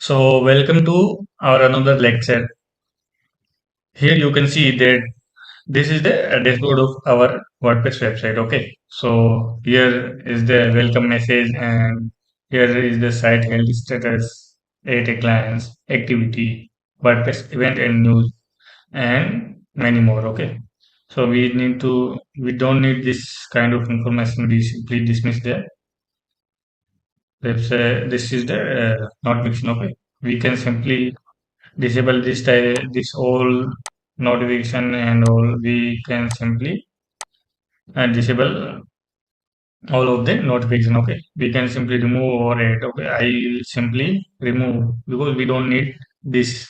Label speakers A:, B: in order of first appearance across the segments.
A: So welcome to our another lecture. Here you can see that this is the dashboard of our WordPress website. Okay, so here is the welcome message, and here is the site health status, data clients, activity, WordPress event and news, and many more. Okay, so we don't need this kind of information. We simply dismiss the this is the notification. Okay, we can simply disable this all notification and all. We can simply disable all of the notification. Okay, we can simply remove or add. Okay, I will simply remove because we don't need this.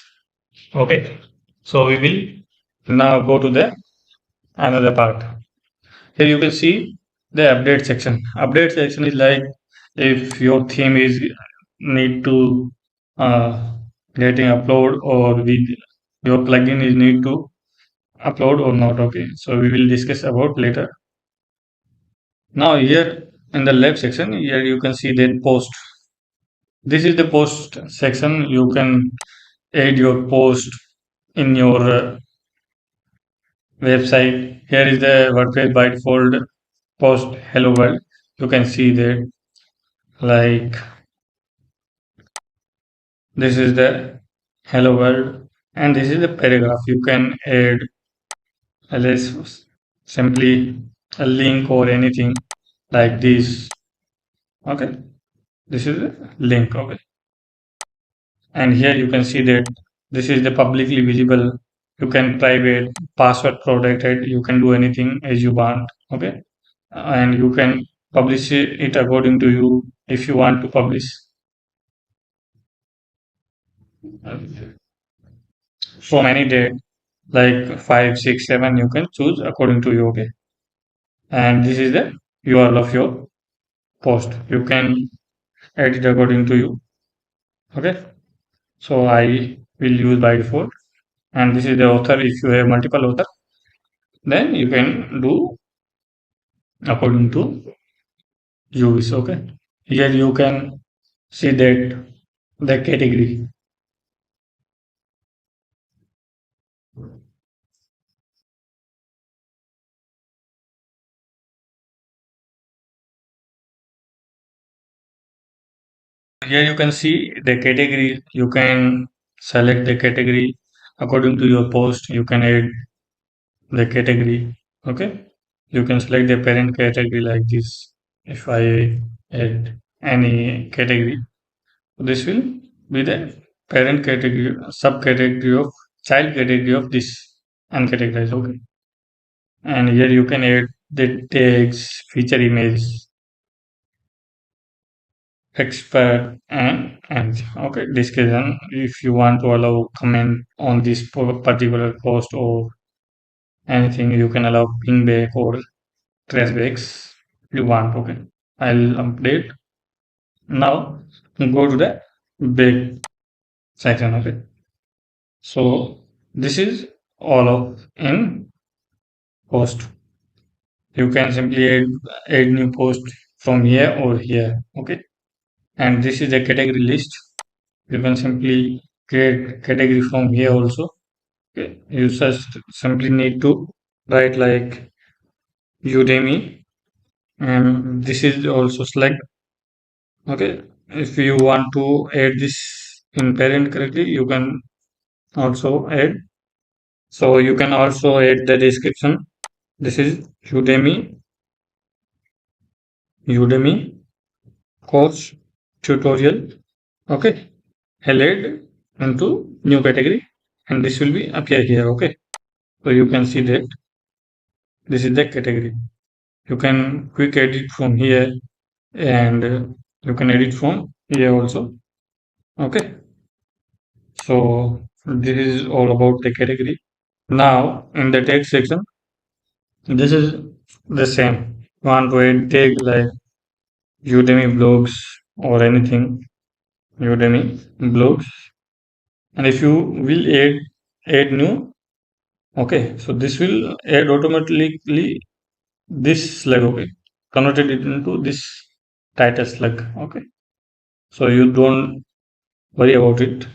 A: Okay, so we will now go to the another part. Here you can see the update section. Update section is like if your theme is need to uh, getting upload, or with your plugin is need to upload or not. Okay, so we will discuss about later. Now here in the left section, here you can see that post. This is the post section. You can add your post in your website. Here is the WordPress by default post hello world. You can see that, like, this is the hello world, and this is the paragraph. You can add let's simply a link or anything like this. Okay, this is a link. Okay, and here you can see that this is the publicly visible. You can private, password protected. You can do anything as you want. Okay, and you can publish it according to you. If you want to publish uh, from any date, like 5, 6, 7, you can choose according to you. Okay, and this is the URL of your post. You can edit according to you. Okay, so I will use by default, and this is the author. If you have multiple author, then you can do according to you wish. Okay, here you can see that the category. Here you can see the category. You can select the category according to your post. You can add the category. Okay, you can select the parent category like this. If I add any category, this will be the parent category, subcategory of child category of this uncategorized. Okay, and here you can add the tags, feature image, expert, and okay, discussion. If you want to allow comment on this particular post or anything, you can allow ping back or trace backs you want. Okay, I'll update. Now go to the back section. Okay, so this is all of in post. You can simply add new post from here or here. Okay, and this is the category list. You can simply create category from here also. Okay, you just simply need to write like Udemy, and this is also select. Okay, if you want to add this in parent correctly, you can also add. So you can also add the description. This is Udemy course tutorial. Okay, I'll add into new category, and this will be appear here. Okay, so you can see that this is the category. You can quick edit from here, and you can edit from here also. Okay, so this is all about the category. Now in the text section, this is the same. Want to add tag like Udemy blogs or anything, Udemy blogs, and if you will add new. Okay, so this will add automatically this slug. Okay, converted it into this title slug. Okay, so you don't worry about it.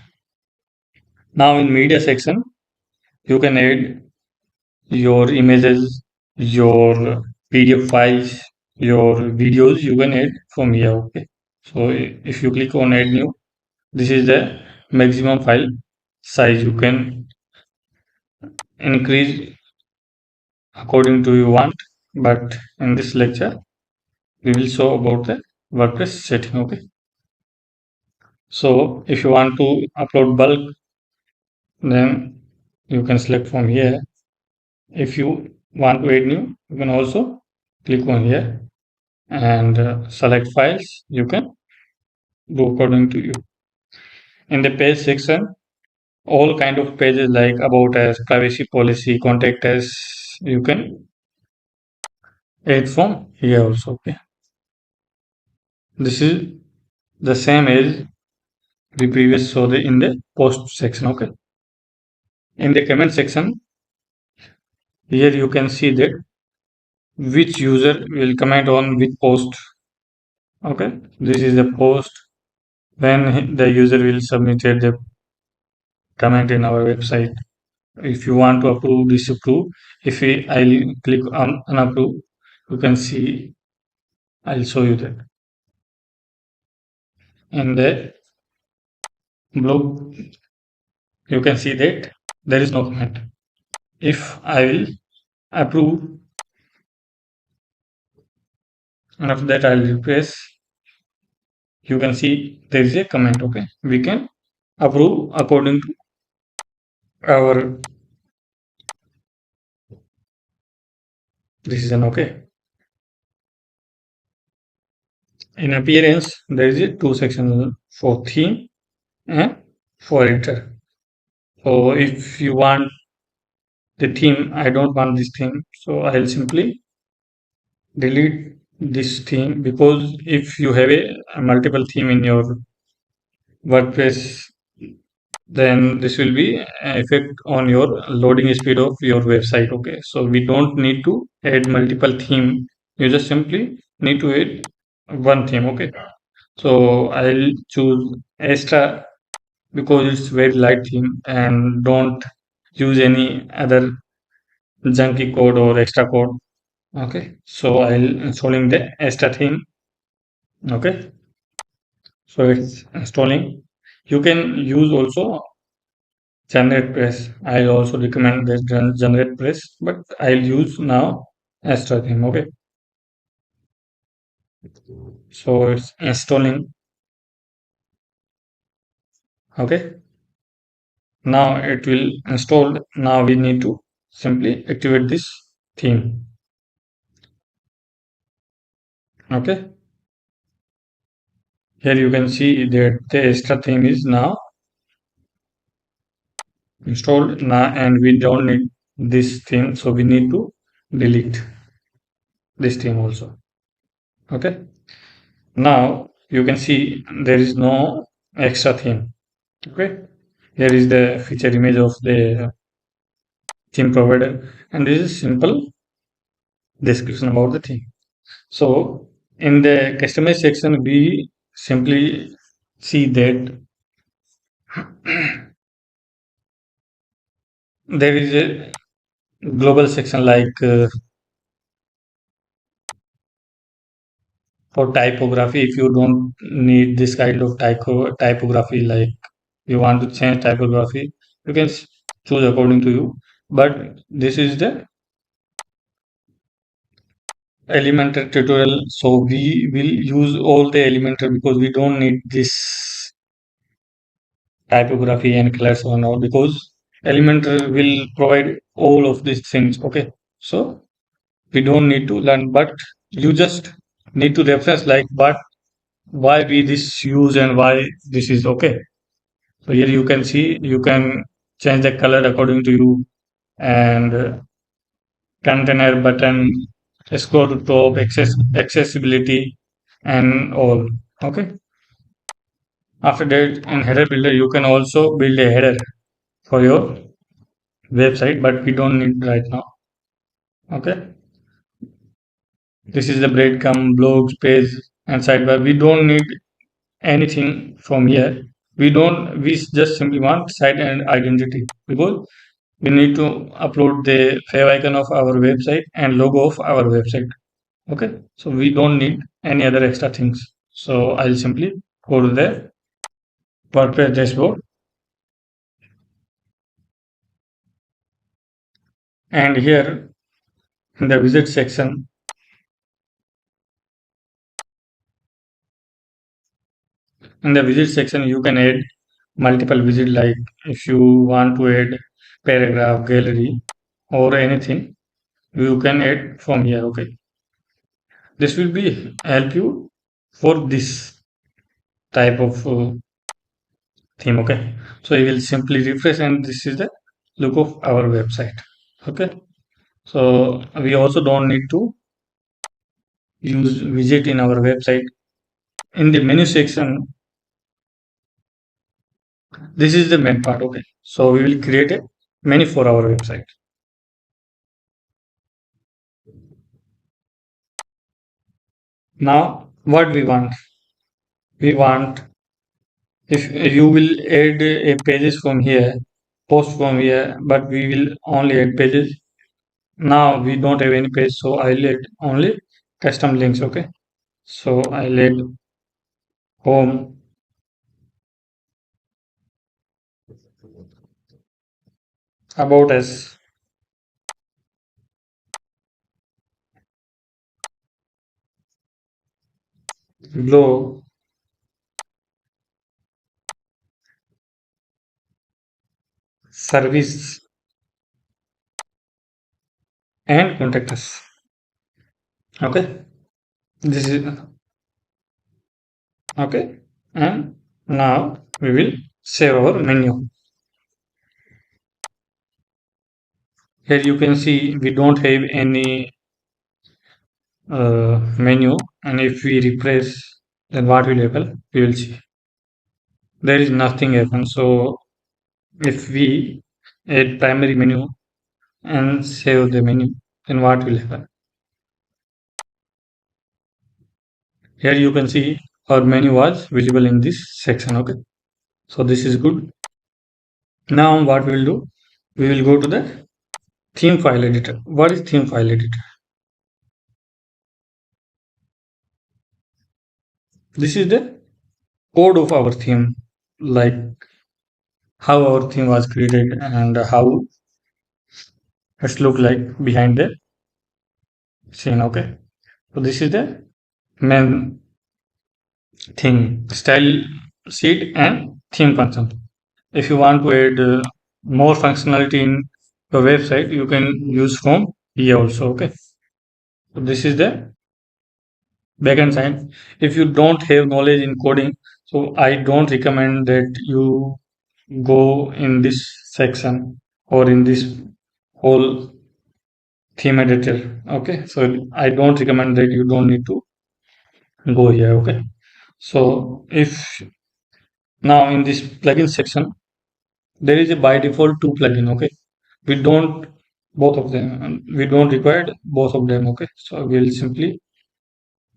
A: Now in media section, you can add your images, your PDF files, your videos. You can add from here. Okay. So if you click on add new, this is the maximum file size you can increase according to you want. But in this lecture, we will show about the WordPress setting. Okay. So if you want to upload bulk, then you can select from here. If you want to add new, you can also click on here and select files. You can do according to you. In the page section, all kind of pages like about us, privacy policy, contact us, you can add from here also. Okay. This is the same as we previous saw in the post section. Okay. In the comment section, here you can see that which user will comment on which post. Okay, this is the post when the user will submit the comment in our website. If you want to approve, disapprove, if I'll click on unapprove, you can see, I'll show you that. In the blog, you can see that there is no comment. If I will approve, and after that I'll replace, you can see there is a comment. Okay, we can approve according to our decision. Okay. In appearance, there is a two sections for theme and for editor. So if you want the theme, I don't want this theme, so I'll simply delete this theme, because if you have a multiple theme in your WordPress, then this will be effect on your loading speed of your website. Okay, so we don't need to add multiple theme. You just simply need to add one theme. Okay, so I'll choose extra because it's very light theme, and don't use any other junky code or extra code. Okay, so I'll installing the extra theme. Okay, so it's installing. You can use also generate press. I also recommend this generate press, but I'll use now extra theme. Okay, so it's installing. Okay, now it will install. Now we need to simply activate this theme. Okay, here you can see that the extra theme is now installed now, and we don't need this theme, so we need to delete this theme also. Okay, now you can see there is no extra theme. Okay, here is the feature image of the theme provider, and this is simple description about the theme. So in the customize section, we simply see that there is a global section like for typography. If you don't need this kind of typography, like you want to change typography, you can choose according to you. But this is the Elementor tutorial, so we will use all the Elementor because we don't need this typography and colors or all, because Elementor will provide all of these things. Okay, so we don't need to learn, but you just need to reference like what, why we this use and why this is. Okay, so here you can see you can change the color according to you, and container button, scroll to top, accessibility, and all. Okay, after that, in header builder you can also build a header for your website, but we don't need right now. Okay, this is the breadcrumb, blogs, page, and sidebar. We don't need anything from here. We just simply want site and identity because we need to upload the fav icon of our website and logo of our website. Okay, so we don't need any other extra things. So I'll simply go to the WordPress dashboard, and here in the widget section, you can add multiple widget, like if you want to add paragraph, gallery, or anything, you can add from here. Okay, this will be help you for this type of theme. Okay, so you will simply refresh, and this is the look of our website. Okay, so we also don't need to use widget in our website. In the menu section, this is the main part. Okay, so we will create a menu for our website. Now what we want, if you will add a pages from here, post from here, but we will only add pages. Now we don't have any page, so I'll add only custom links. Okay, so I'll add home, about us, below, service, and contact us. Okay, this is okay, and now we will save our menu. Here you can see we don't have any menu, and if we refresh, then what will happen? We will see there is nothing happen. So if we add primary menu and save the menu, then what will happen? Here you can see our menu was visible in this section. Okay, so this is good. Now what we will do? We will go to the theme file editor. What is theme file editor? This is the code of our theme, like how our theme was created and how it's look like behind the scene. Okay, so this is the main thing: style sheet and theme function. If you want to add more functionality in your website, you can use from here also. Okay, so this is the backend side. If you don't have knowledge in coding, so I don't recommend that you go in this section or in this whole theme editor. Okay, so I don't recommend that. You don't need to go here. Okay, so if now in this plugin section, there is a by default two plugin. Okay, we don't both of them, we don't require both of them. Okay, so we'll simply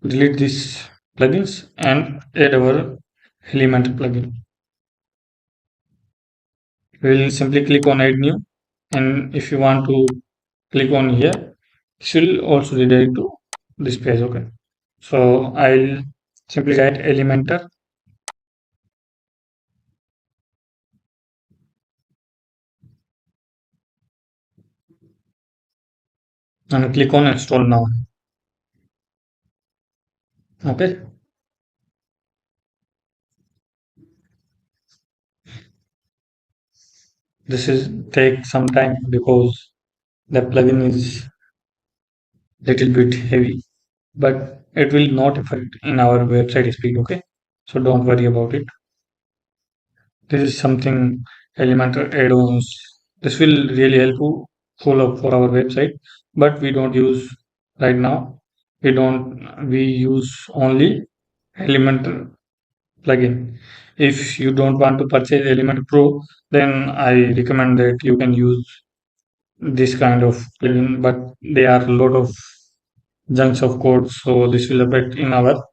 A: delete these plugins and add our Elementor plugin. We'll simply click on add new, and if you want to click on here, this will also redirect to this page. Okay, so I'll simply write Elementor and click on install now. Okay, this is take some time because the plugin is little bit heavy, but it will not affect in our website speed. Okay, so don't worry about it. This is something Elementor add-ons. This will really help you follow for our website, but we don't use right now. We use only Elementor plugin. If you don't want to purchase Elementor Pro, then I recommend that you can use this kind of plugin, but they are a lot of chunks of code, so this will affect in our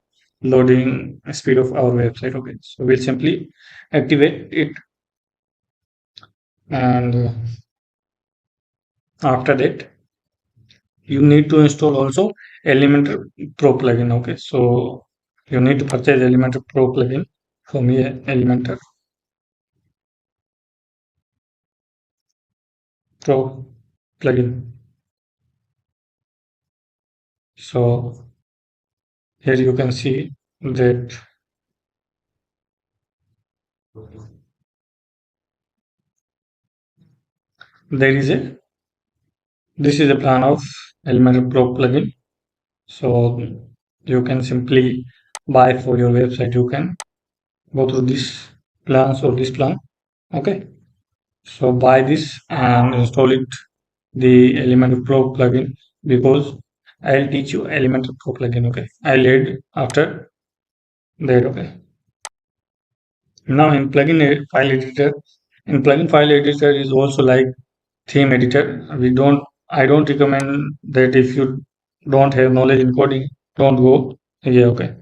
A: loading speed of our website. Okay, so we'll simply activate it, and after that you need to install also Elementor Pro plugin. Okay, so you need to purchase Elementor Pro plugin from here. Elementor Pro plugin. So here you can see that there is a this is a plan of Elementor Pro plugin. So you can simply buy for your website. You can go to this plans or this plan. Okay, so buy this and install it, the Elementor Pro plugin, because I'll teach you Elementor Pro plugin. Okay, I'll add after that. Okay, now in file editor, in plugin file editor is also like theme editor. We don't I don't recommend that. If you don't have knowledge in coding, don't go. Yeah, okay.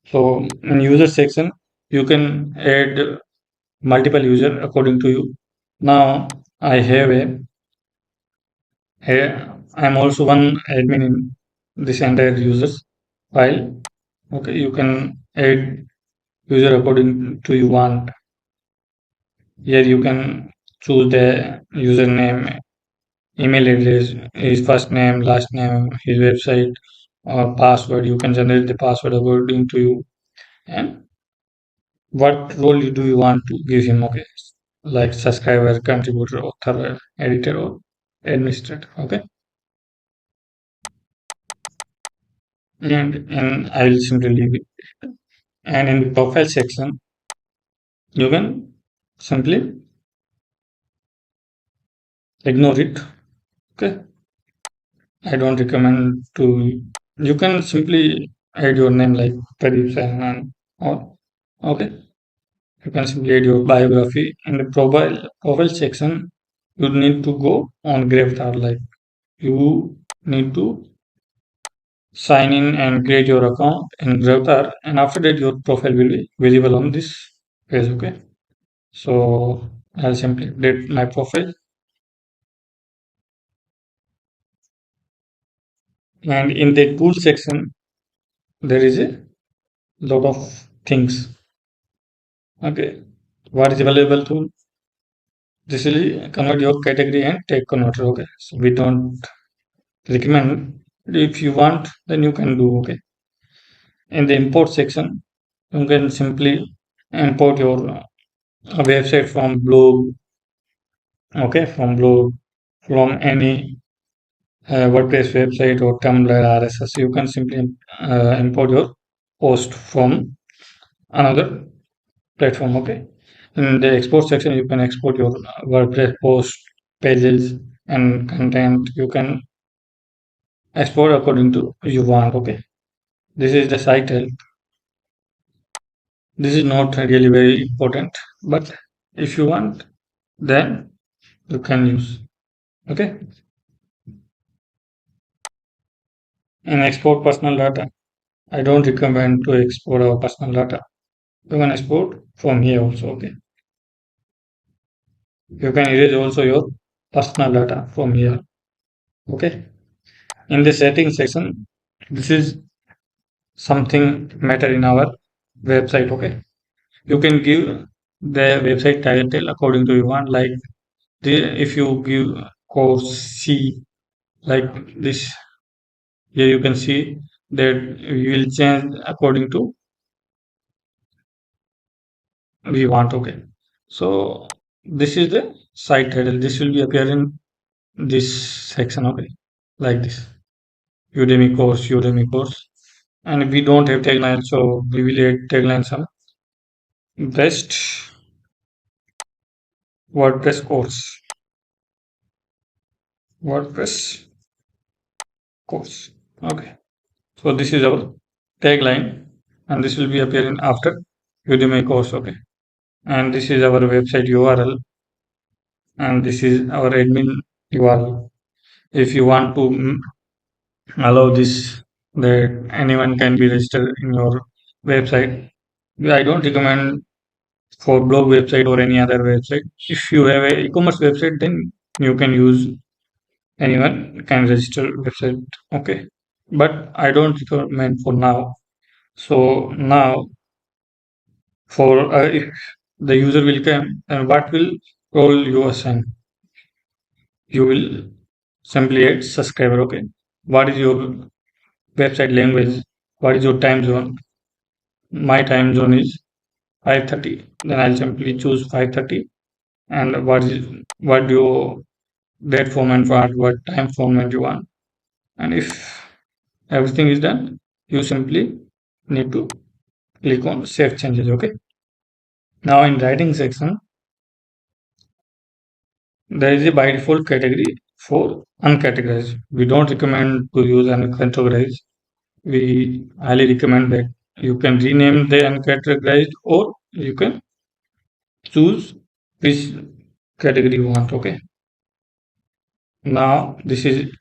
A: So in user section, you can add multiple user according to you. Now I have I'm also one admin in this entire users file. Okay, you can add user according to you want. Here you can choose the username, email address, his first name, last name, his website, or password. You can generate the password according to you, and what role do you want to give him. Okay, like subscriber, contributor, author, editor, or administrator. Okay, and I will simply leave it. And in the profile section, you can simply ignore it. Okay, I don't recommend to. You can simply add your name like Pradeep Sanan, or okay, you can simply add your biography. In the profile section, you need to go on Gravatar. Like you need to sign in and create your account in Gravatar, and after that your profile will be visible on this page. Okay, so I'll simply update my profile, and in the tool section there is a lot of things. Okay, what is available to this will convert your category and take converter. Okay, so we don't recommend. If you want, then you can do. Okay, in the import section, you can simply import your website from blog. Okay, from blog, from any WordPress website or Tumblr RSS. You can simply import your post from another platform. Okay, in the export section, you can export your WordPress post, pages, and content. You can export according to you want. Okay, this is the site help. This is not really very important, but if you want, then you can use. Okay, and export personal data. I don't recommend to export our personal data. You can export from here also. Okay, you can erase also your personal data from here. Okay, in the settings section, this is something matter in our website. Okay, you can give the website title according to you want. Like if you give course C like this, here you can see that we will change according to we want. Okay, so this is the site title. This will be appear in this section. Okay, like this, Udemy course, and we don't have tagline, so we will add tagline some best WordPress course. WordPress course. Okay. So this is our tagline, and this will be appearing after Udemy course. Okay. And this is our website URL, and this is our admin URL. If you want to allow this that anyone can be registered in your website. I don't recommend for blog website or any other website. If you have a e-commerce website, then you can use anyone can register website. Okay, but I don't recommend for now. So now, for if the user will come, and what will role you assign? You will simply add subscriber. Okay, what is your website language? What is your time zone? My time zone is 5:30. Then I'll simply choose 5:30. And what do you date format want, what time format you want. And if everything is done, you simply need to click on save changes. Okay. Now in writing section, there is a by default category for uncategorized. We don't recommend to use uncategorized. We highly recommend that you can rename the uncategorized or you can choose which category you want. Okay. Now this is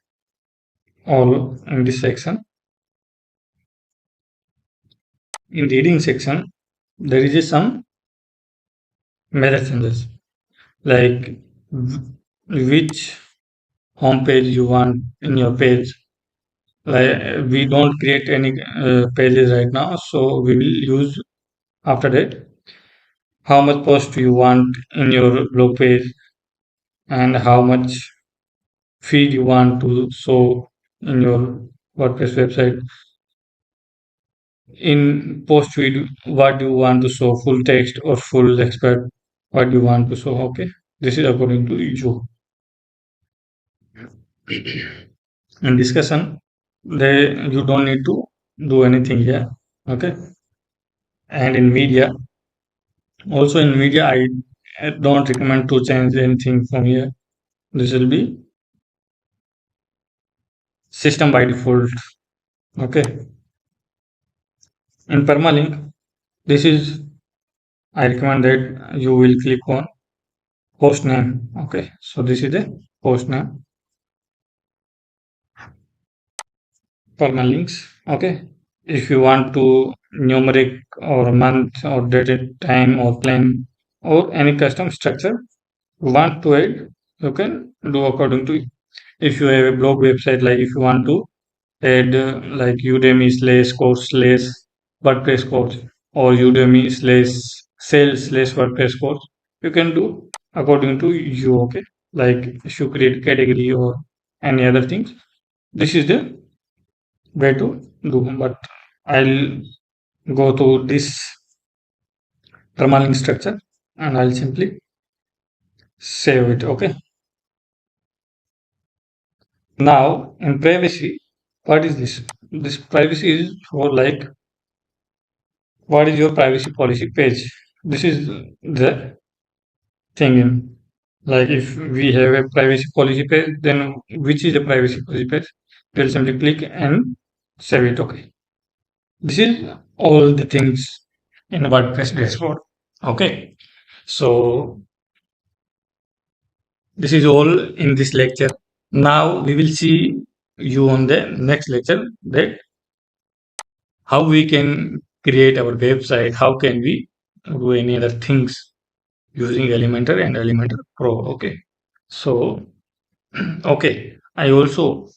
A: all in this section. In reading section, there is a some major changes like which home page you want in your page. Like we don't create any pages right now, so we will use after that how much post you want in your blog page and how much feed you want to show in your WordPress website. In post feed, what do you want to show, full text or full expert? What do you want to show? Okay, this is according to you. In discussion, they you don't need to do anything here. Okay, and in media, also in media, I don't recommend to change anything from here. This will be system by default. Okay, in permalink, this is I recommend that you will click on post name. Okay, so this is the post name permalinks. Okay, if you want to numeric or month or dated time or plan or any custom structure you want to add, you can do according to. If you have a blog website, like if you want to add like Udemy slash course slash WordPress course or Udemy slash sales slash WordPress course, you can do according to you. Okay, like if you create category or any other things, this is the way to do. But I'll go to this permalink structure and I'll simply save it. Okay, now in privacy, what is this? This privacy is for like what is your privacy policy page. This is the thing in, like if we have a privacy policy page, then which is the privacy policy page, we'll simply click and save it. Okay, this is all the things in WordPress dashboard. Okay, so this is all in this lecture. Now we will see you on the next lecture that how we can create our website, how can we do any other things using Elementor and Elementor Pro. Okay, so okay, I also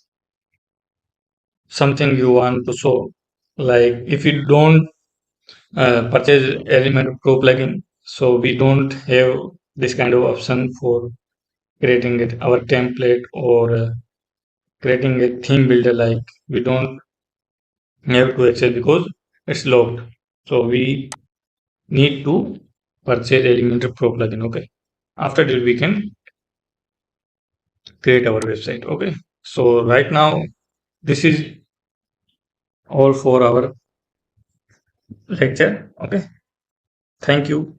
A: something you want to show, like if you don't purchase Elementor Pro plugin, so we don't have this kind of option for creating it our template or creating a theme builder. Like we don't have to access because it's locked. So we need to purchase Elementor Pro plugin. Okay. After that, we can create our website. Okay. So right now, this is all for our lecture. Okay. Thank you.